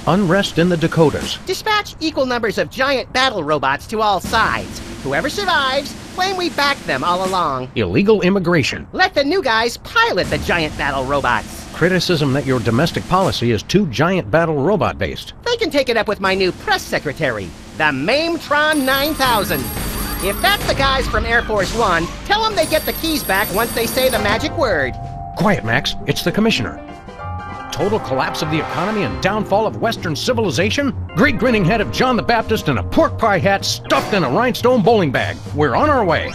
Unrest in the Dakotas. Dispatch equal numbers of giant battle robots to all sides. Whoever survives, claim we backed them all along. Illegal immigration. Let the new guys pilot the giant battle robots. Criticism that your domestic policy is too giant battle robot based. They can take it up with my new press secretary, the Mametron 9000. If that's the guys from Air Force One, tell them they get the keys back once they say the magic word. Quiet, Max. It's the commissioner. Total collapse of the economy and downfall of Western civilization? Great grinning head of John the Baptist in a pork pie hat stuffed in a rhinestone bowling bag. We're on our way.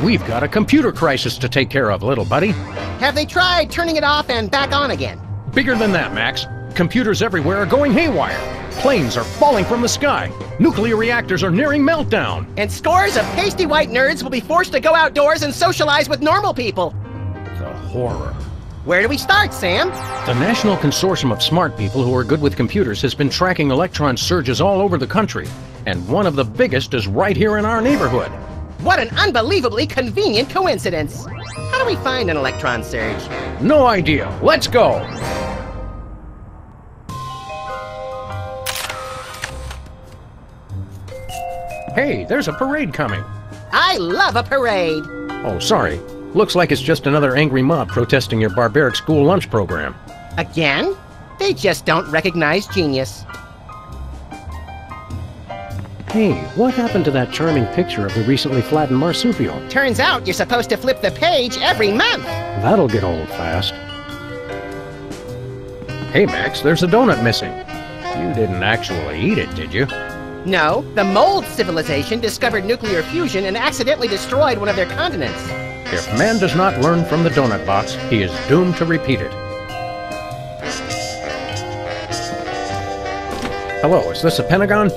We've got a computer crisis to take care of, little buddy. Have they tried turning it off and back on again? Bigger than that, Max. Computers everywhere are going haywire. Planes are falling from the sky. Nuclear reactors are nearing meltdown. And scores of pasty white nerds will be forced to go outdoors and socialize with normal people. The horror. Where do we start, Sam? The National Consortium of Smart People who are good with computers has been tracking electron surges all over the country. And one of the biggest is right here in our neighborhood. What an unbelievably convenient coincidence. How do we find an electron surge? No idea. Let's go. Hey, there's a parade coming. I love a parade. Oh, sorry. Looks like it's just another angry mob protesting your barbaric school lunch program. Again? They just don't recognize genius. Hey, what happened to that charming picture of the recently flattened marsupial? Turns out you're supposed to flip the page every month. That'll get old fast. Hey, Max, there's a donut missing. You didn't actually eat it, did you? No, the mold civilization discovered nuclear fusion and accidentally destroyed one of their continents. If man does not learn from the donut box, he is doomed to repeat it. Hello, is this the Pentagon?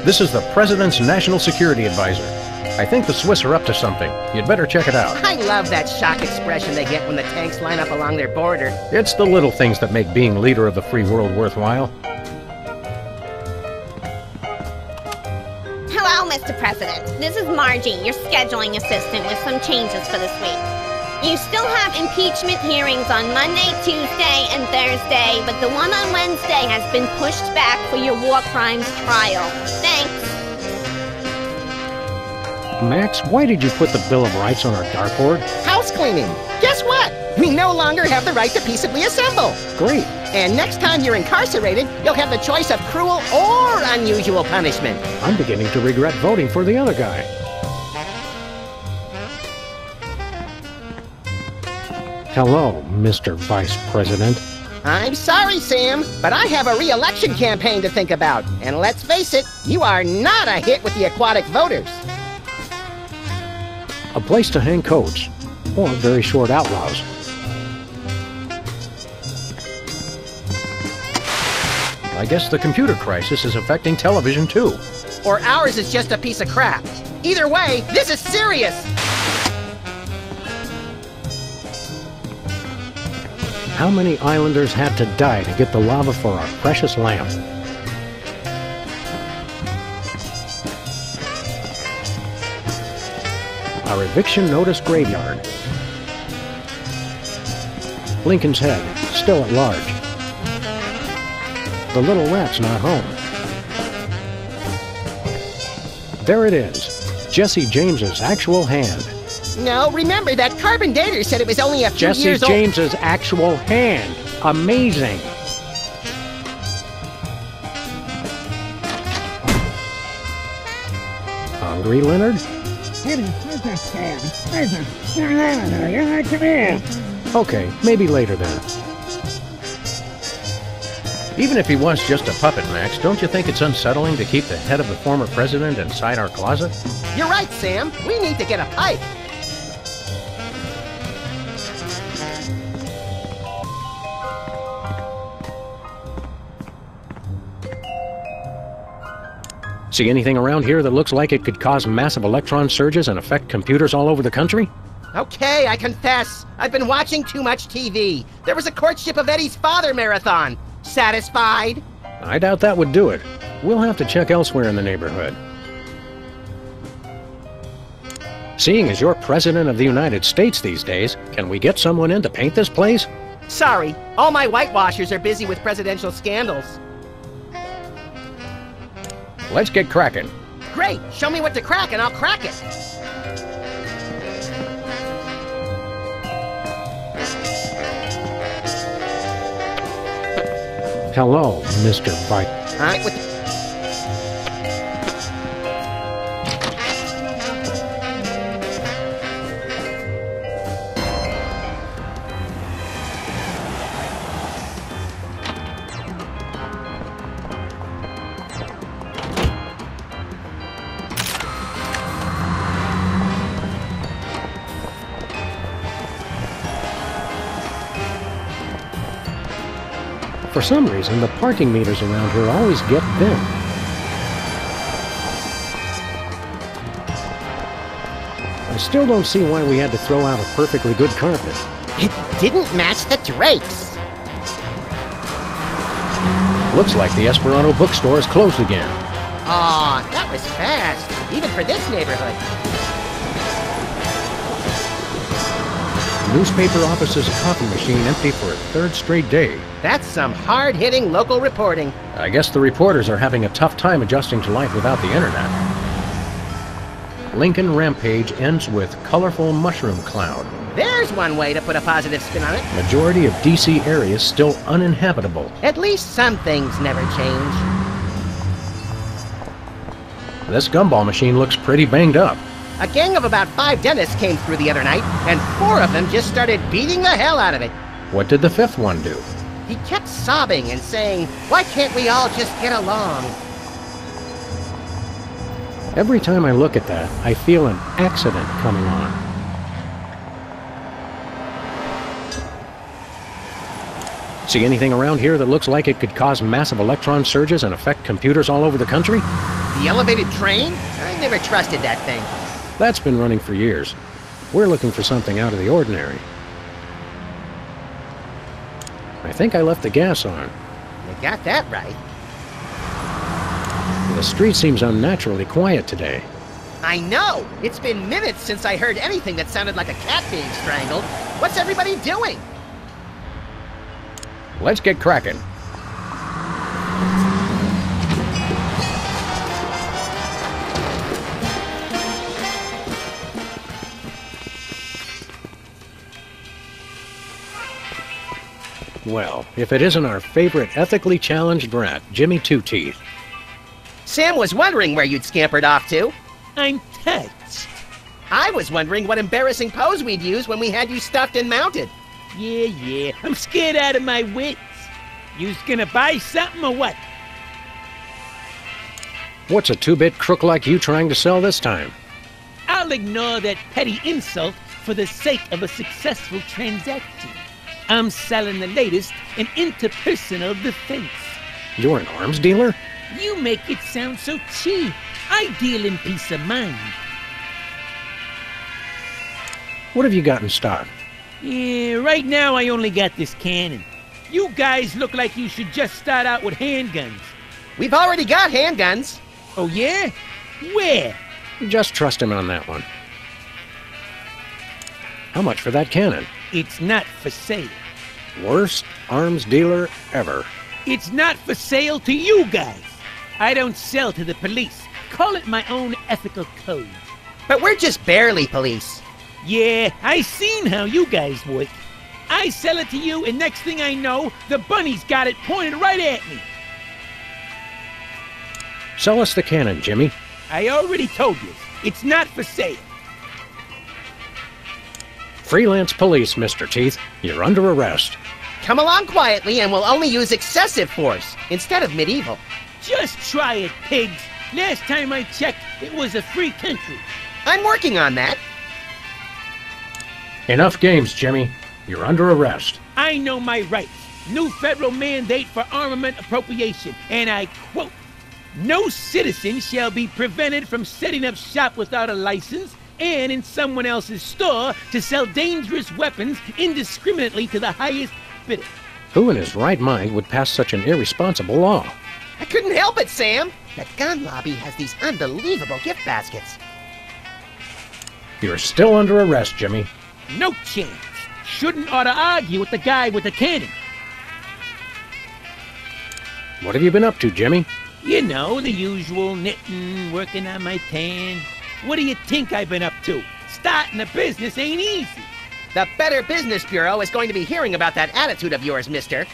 This is the President's National Security Advisor. I think the Swiss are up to something. You'd better check it out. I love that shock expression they get when the tanks line up along their border. It's the little things that make being leader of the free world worthwhile. Hello, Mr. President. This is Margie, your scheduling assistant, with some changes for this week. You still have impeachment hearings on Monday, Tuesday, and Thursday, but the one on Wednesday has been pushed back for your war crimes trial. Thanks. Max, why did you put the Bill of Rights on our dartboard? House cleaning. Guess what? We no longer have the right to peaceably assemble. Great. And next time you're incarcerated, you'll have the choice of cruel or unusual punishment. I'm beginning to regret voting for the other guy. Hello, Mr. Vice President. I'm sorry, Sam, but I have a re-election campaign to think about. And let's face it, you are not a hit with the aquatic voters. A place to hang coats, or very short outlaws. I guess the computer crisis is affecting television too. Or ours is just a piece of crap. Either way, this is serious. How many islanders had to die to get the lava for our precious lamp? Our eviction notice graveyard. Lincoln's Head, still at large. The little rat's not home. There it is, Jesse James's actual hand. No, remember that carbon dater said it was only a few years old. Jesse James's actual hand. Amazing. Hungry, Leonard? Okay, maybe later then. Even if he was just a puppet, Max, don't you think it's unsettling to keep the head of the former president inside our closet? You're right, Sam. We need to get a pipe. See anything around here that looks like it could cause massive electron surges and affect computers all over the country? Okay, I confess. I've been watching too much TV. There was a courtship of Eddie's father marathon. Satisfied? I doubt that would do it. We'll have to check elsewhere in the neighborhood. Seeing as you're President of the United States these days, can we get someone in to paint this place? Sorry, all my whitewashers are busy with presidential scandals. Let's get cracking. Great, show me what to crack and I'll crack it. Hello, Mr. Vice. Alright, with For some reason, the parking meters around here always get thin. I still don't see why we had to throw out a perfectly good carpet. it didn't match the drapes. Looks like the Esperanto bookstore is closed again. Aw, that was fast, even for this neighborhood. Newspaper office's coffee machine empty for a third straight day. That's some hard-hitting local reporting. I guess the reporters are having a tough time adjusting to life without the internet. Lincoln Rampage ends with colorful mushroom cloud. There's one way to put a positive spin on it. Majority of DC areas still uninhabitable. At least some things never change. This gumball machine looks pretty banged up. A gang of about 5 dentists came through the other night, and 4 of them just started beating the hell out of it. What did the 5th one do? He kept sobbing and saying, "Why can't we all just get along?" Every time I look at that, I feel an accident coming on. See anything around here that looks like it could cause massive electron surges and affect computers all over the country? The elevated train? I never trusted that thing. That's been running for years. We're looking for something out of the ordinary. I think I left the gas on. You got that right. The street seems unnaturally quiet today. I know! It's been minutes since I heard anything that sounded like a cat being strangled. What's everybody doing? Let's get cracking. Well, if it isn't our favorite ethically challenged rat, Jimmy Two Teeth. Sam was wondering where you'd scampered off to. I'm touched. I was wondering what embarrassing pose we'd use when we had you stuffed and mounted. Yeah, I'm scared out of my wits. You's gonna buy something or what? What's a two-bit crook like you trying to sell this time? I'll ignore that petty insult for the sake of a successful transaction. I'm selling the latest in interpersonal defense. You're an arms dealer? You make it sound so cheap. I deal in peace of mind. What have you got in stock? Yeah, right now I only got this cannon. You guys look like you should just start out with handguns. We've already got handguns. Oh yeah? Where? Just trust him on that one. How much for that cannon? It's not for sale. Worst arms dealer ever. It's not for sale to you guys. I don't sell to the police. Call it my own ethical code. But we're just barely police. Yeah, I seen how you guys work. I sell it to you, and next thing I know, the bunny's got it pointed right at me. Sell us the cannon, Jimmy. I already told you, it's not for sale. Freelance police, Mr. Teeth. You're under arrest. Come along quietly and we'll only use excessive force instead of medieval. Just try it, pigs. Last time I checked, it was a free country. I'm working on that. Enough games, Jimmy. You're under arrest. I know my rights. New federal mandate for armament appropriation, and I quote, "No citizen shall be prevented from setting up shop without a license and in someone else's store to sell dangerous weapons indiscriminately to the highest bidder." Who in his right mind would pass such an irresponsible law? I couldn't help it, Sam. The gun lobby has these unbelievable gift baskets. You're still under arrest, Jimmy. No chance. shouldn't ought to argue with the guy with the cannon. What have you been up to, Jimmy? You know, the usual knitting, working on my tan. What do you think I've been up to? Starting a business ain't easy. The Better Business Bureau is going to be hearing about that attitude of yours, mister.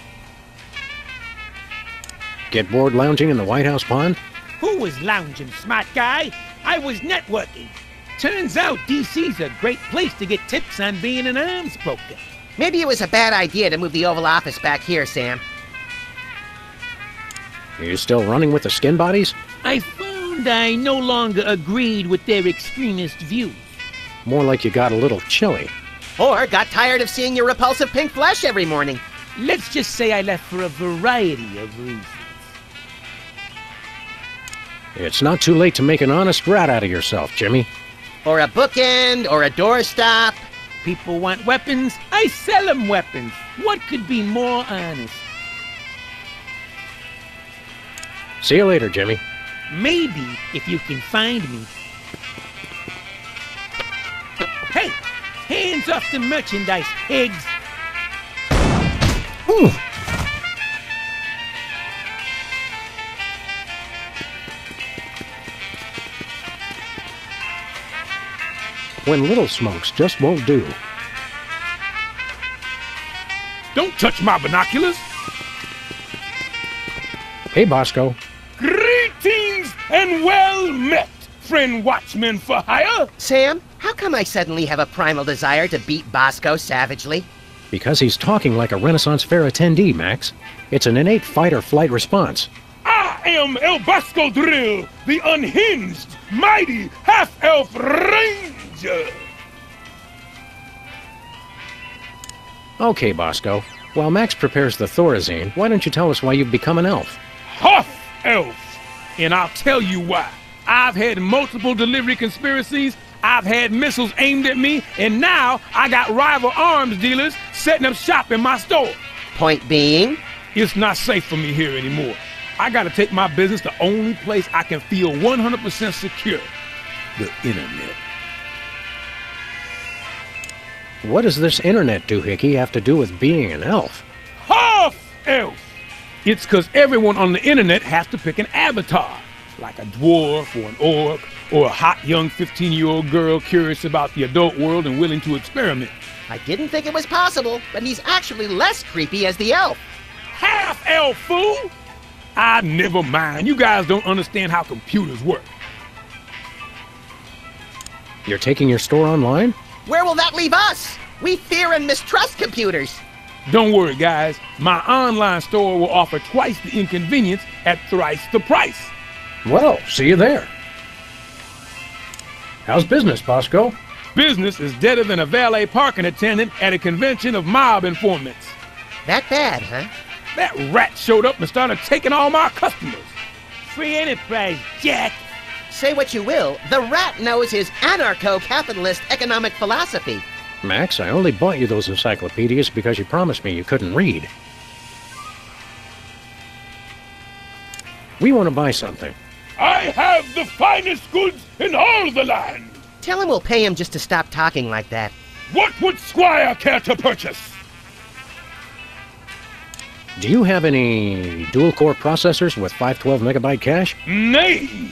Get bored lounging in the White House pond? Who was lounging, smart guy? I was networking. Turns out DC's a great place to get tips on being an arms broker. Maybe it was a bad idea to move the Oval Office back here, Sam. Are you still running with the skin bodies? I found I no longer agreed with their extremist views. More like you got a little chilly. Or got tired of seeing your repulsive pink flesh every morning. Let's just say I left for a variety of reasons. It's not too late to make an honest rat out of yourself, Jimmy. Or a bookend, or a doorstop. People want weapons, I sell them weapons. What could be more honest? See you later, Jimmy. Maybe if you can find me. Hey, hands off the merchandise, pigs. Ooh. When little smokes just won't do. Don't touch my binoculars. Hey, Bosco. Greetings and well met, friend watchman for hire. Sam, how come I suddenly have a primal desire to beat Bosco savagely? Because he's talking like a Renaissance Fair attendee, Max. It's an innate fight-or-flight response. I am El Bosco Drill, the unhinged, mighty half-elf ranger. Okay, Bosco. While Max prepares the Thorazine, why don't you tell us why you've become an elf? Half-elf. And I'll tell you why. I've had multiple delivery conspiracies, I've had missiles aimed at me, and now I got rival arms dealers setting up shop in my store. Point being? It's not safe for me here anymore. I gotta take my business the only place I can feel 100% secure. The internet. What does this internet doohickey have to do with being an elf? Half-elf! It's because everyone on the internet has to pick an avatar, like a dwarf or an orc, or a hot young 15-year-old girl curious about the adult world and willing to experiment. I didn't think it was possible, but he's actually less creepy as the elf. Half-elf, fool! Ah, never mind. You guys don't understand how computers work. You're taking your store online? Where will that leave us? We fear and mistrust computers. Don't worry, guys. My online store will offer twice the inconvenience at thrice the price. Well, see you there. How's business, Bosco? Business is deader than a valet parking attendant at a convention of mob informants. That bad, huh? That rat showed up and started taking all my customers. Free enterprise, Jack. Say what you will, the rat knows his anarcho-capitalist economic philosophy. Max, I only bought you those encyclopedias because you promised me you couldn't read. We want to buy something. I have the finest goods in all the land. Tell him we'll pay him just to stop talking like that. What would Squire care to purchase? Do you have any dual-core processors with 512 megabyte cache? Nay.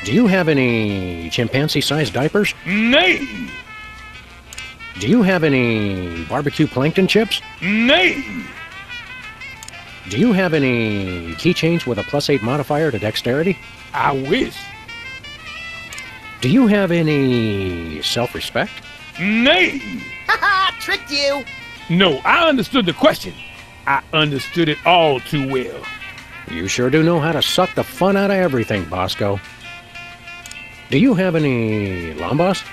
Do you have any chimpanzee-sized diapers? Nay. Do you have any barbecue plankton chips? Nay. Do you have any keychains with a +8 modifier to dexterity? I wish. Do you have any self-respect? Nay. Haha, tricked you! No, I understood the question. I understood it all too well. You sure do know how to suck the fun out of everything, Bosco. Do you have any Lambos?